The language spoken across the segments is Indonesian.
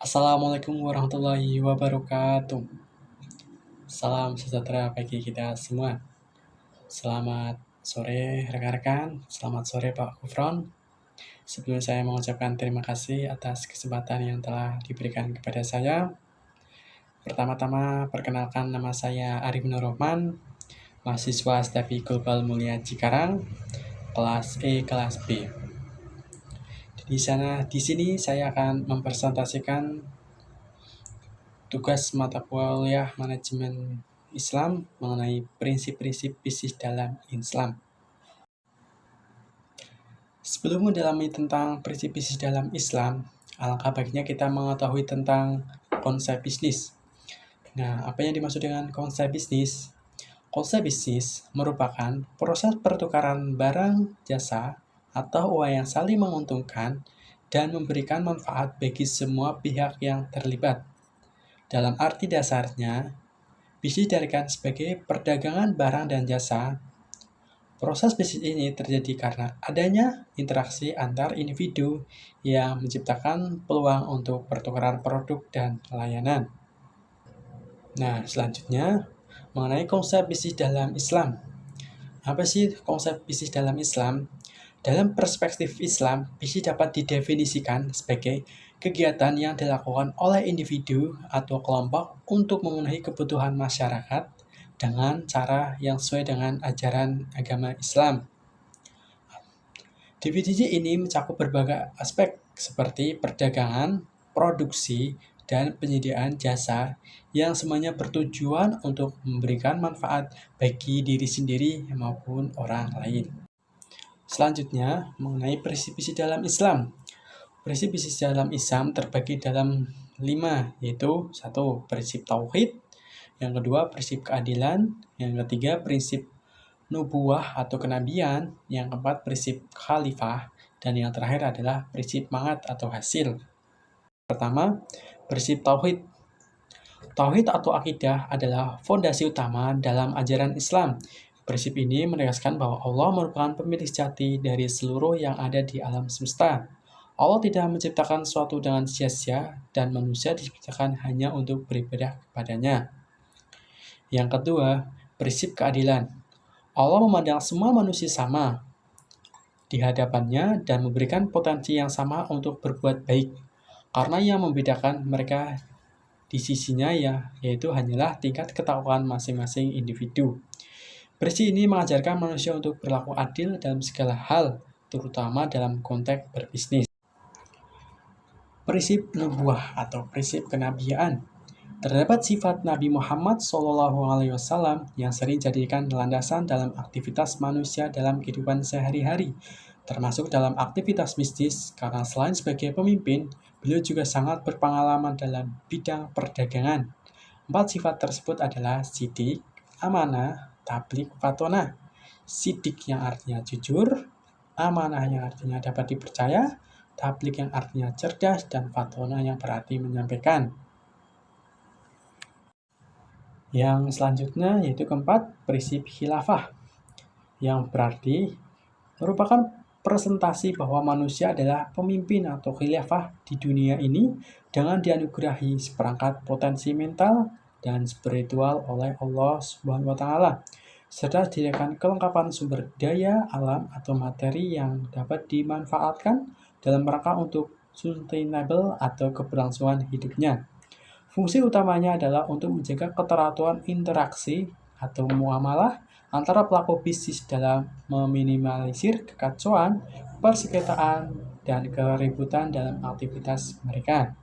Assalamualaikum warahmatullahi wabarakatuh. Salam sejahtera bagi kita semua. Selamat sore rekan-rekan, selamat sore Pak Gufron. Sebelumnya saya mengucapkan terima kasih atas kesempatan yang telah diberikan kepada saya. Pertama-tama perkenalkan, nama saya Arif Nur Rahman, mahasiswa STEPI Global Mulia Cikarang, kelas E kelas B. Di sini saya akan mempresentasikan tugas mata kuliah manajemen Islam mengenai prinsip-prinsip bisnis dalam Islam. Sebelum mendalami tentang prinsip bisnis dalam Islam, alangkah baiknya kita mengetahui tentang konsep bisnis. Nah, apa yang dimaksud dengan konsep bisnis? Konsep bisnis merupakan proses pertukaran barang, jasa, atau uang yang saling menguntungkan dan memberikan manfaat bagi semua pihak yang terlibat. Dalam arti dasarnya, bisnis diartikan sebagai perdagangan barang dan jasa. Proses bisnis ini terjadi karena adanya interaksi antar individu yang menciptakan peluang untuk pertukaran produk dan layanan. Nah, selanjutnya mengenai konsep bisnis dalam Islam. Apa sih konsep bisnis dalam Islam? Dalam perspektif Islam, bisnis dapat didefinisikan sebagai kegiatan yang dilakukan oleh individu atau kelompok untuk memenuhi kebutuhan masyarakat dengan cara yang sesuai dengan ajaran agama Islam. Definisi ini mencakup berbagai aspek seperti perdagangan, produksi, dan penyediaan jasa yang semuanya bertujuan untuk memberikan manfaat bagi diri sendiri maupun orang lain. Selanjutnya, mengenai prinsip bisnis dalam Islam. Prinsip bisnis dalam Islam terbagi dalam 5, yaitu 1. Prinsip tauhid, yang kedua prinsip keadilan, yang ketiga prinsip nubuah atau kenabian, yang keempat prinsip khalifah, dan yang terakhir adalah prinsip mangat atau hasil. Pertama, prinsip tauhid. Tauhid atau akidah adalah fondasi utama dalam ajaran Islam. Prinsip ini menegaskan bahwa Allah merupakan pemilik sejati dari seluruh yang ada di alam semesta. Allah tidak menciptakan sesuatu dengan sia-sia dan manusia diciptakan hanya untuk beribadah kepadanya. Yang kedua, prinsip keadilan. Allah memandang semua manusia sama di hadapannya dan memberikan potensi yang sama untuk berbuat baik. Karena yang membedakan mereka di sisinya yaitu hanyalah tingkat ketakwaan masing-masing individu. Prinsip ini mengajarkan manusia untuk berlaku adil dalam segala hal, terutama dalam konteks berbisnis. Prinsip nubuah atau prinsip kenabian. Terdapat sifat Nabi Muhammad SAW yang sering dijadikan landasan dalam aktivitas manusia dalam kehidupan sehari-hari, termasuk dalam aktivitas bisnis, karena selain sebagai pemimpin, beliau juga sangat berpengalaman dalam bidang perdagangan. 4 sifat tersebut adalah sidik, amanah, tablik, fatonah. Sidik yang artinya jujur, amanah yang artinya dapat dipercaya, tablik yang artinya cerdas, dan fatonah yang berarti menyampaikan. Yang selanjutnya yaitu keempat, prinsip khilafah, yang berarti merupakan presentasi bahwa manusia adalah pemimpin atau khilafah di dunia ini dengan dianugerahi seperangkat potensi mental dan spiritual oleh Allah SWT, serta disediakan kelengkapan sumber daya alam atau materi yang dapat dimanfaatkan dalam rangka untuk sustainable atau keberlangsungan hidupnya. Fungsi utamanya adalah untuk menjaga keteraturan interaksi atau muamalah antara pelaku bisnis dalam meminimalisir kekacauan, persengketaan, dan keributan dalam aktivitas mereka.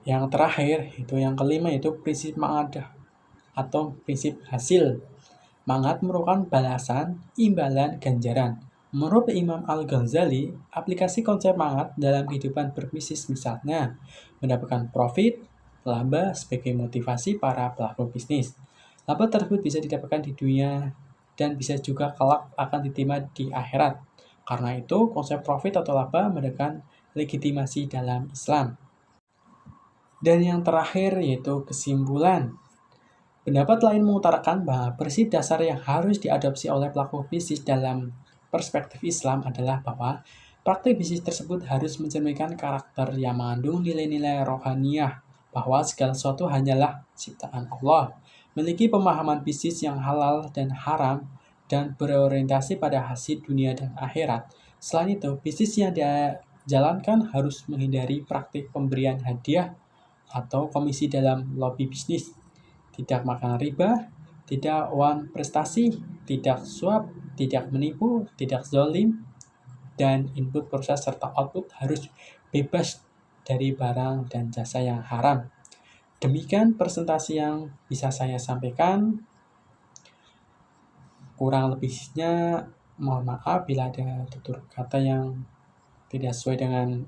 Yang terakhir, itu yang kelima, yaitu prinsip mangat atau prinsip hasil. Mangat merupakan balasan, imbalan, ganjaran. Menurut Imam Al-Ghazali, aplikasi konsep mangat dalam kehidupan berbisnis misalnya mendapatkan profit, laba sebagai motivasi para pelaku bisnis. Laba tersebut bisa didapatkan di dunia dan bisa juga kelak akan diterima di akhirat. Karena itu, konsep profit atau laba mendapat legitimasi dalam Islam. Dan yang terakhir yaitu kesimpulan. Pendapat lain mengutarakan bahwa prinsip dasar yang harus diadopsi oleh pelaku bisnis dalam perspektif Islam adalah bahwa Praktik bisnis tersebut harus mencerminkan karakter yang mengandung nilai-nilai rohaniah, bahwa segala sesuatu hanyalah ciptaan Allah, memiliki pemahaman bisnis yang halal dan haram, dan berorientasi pada hasil dunia dan akhirat. Selain itu, bisnis yang dijalankan harus menghindari praktik pemberian hadiah atau komisi dalam lobby bisnis, tidak makan riba, tidak uang prestasi, tidak suap, tidak menipu, tidak zolim, dan input proses serta output harus bebas dari barang dan jasa yang haram. Demikian presentasi yang bisa saya sampaikan. Kurang lebihnya mohon maaf bila ada tutur kata yang tidak sesuai dengan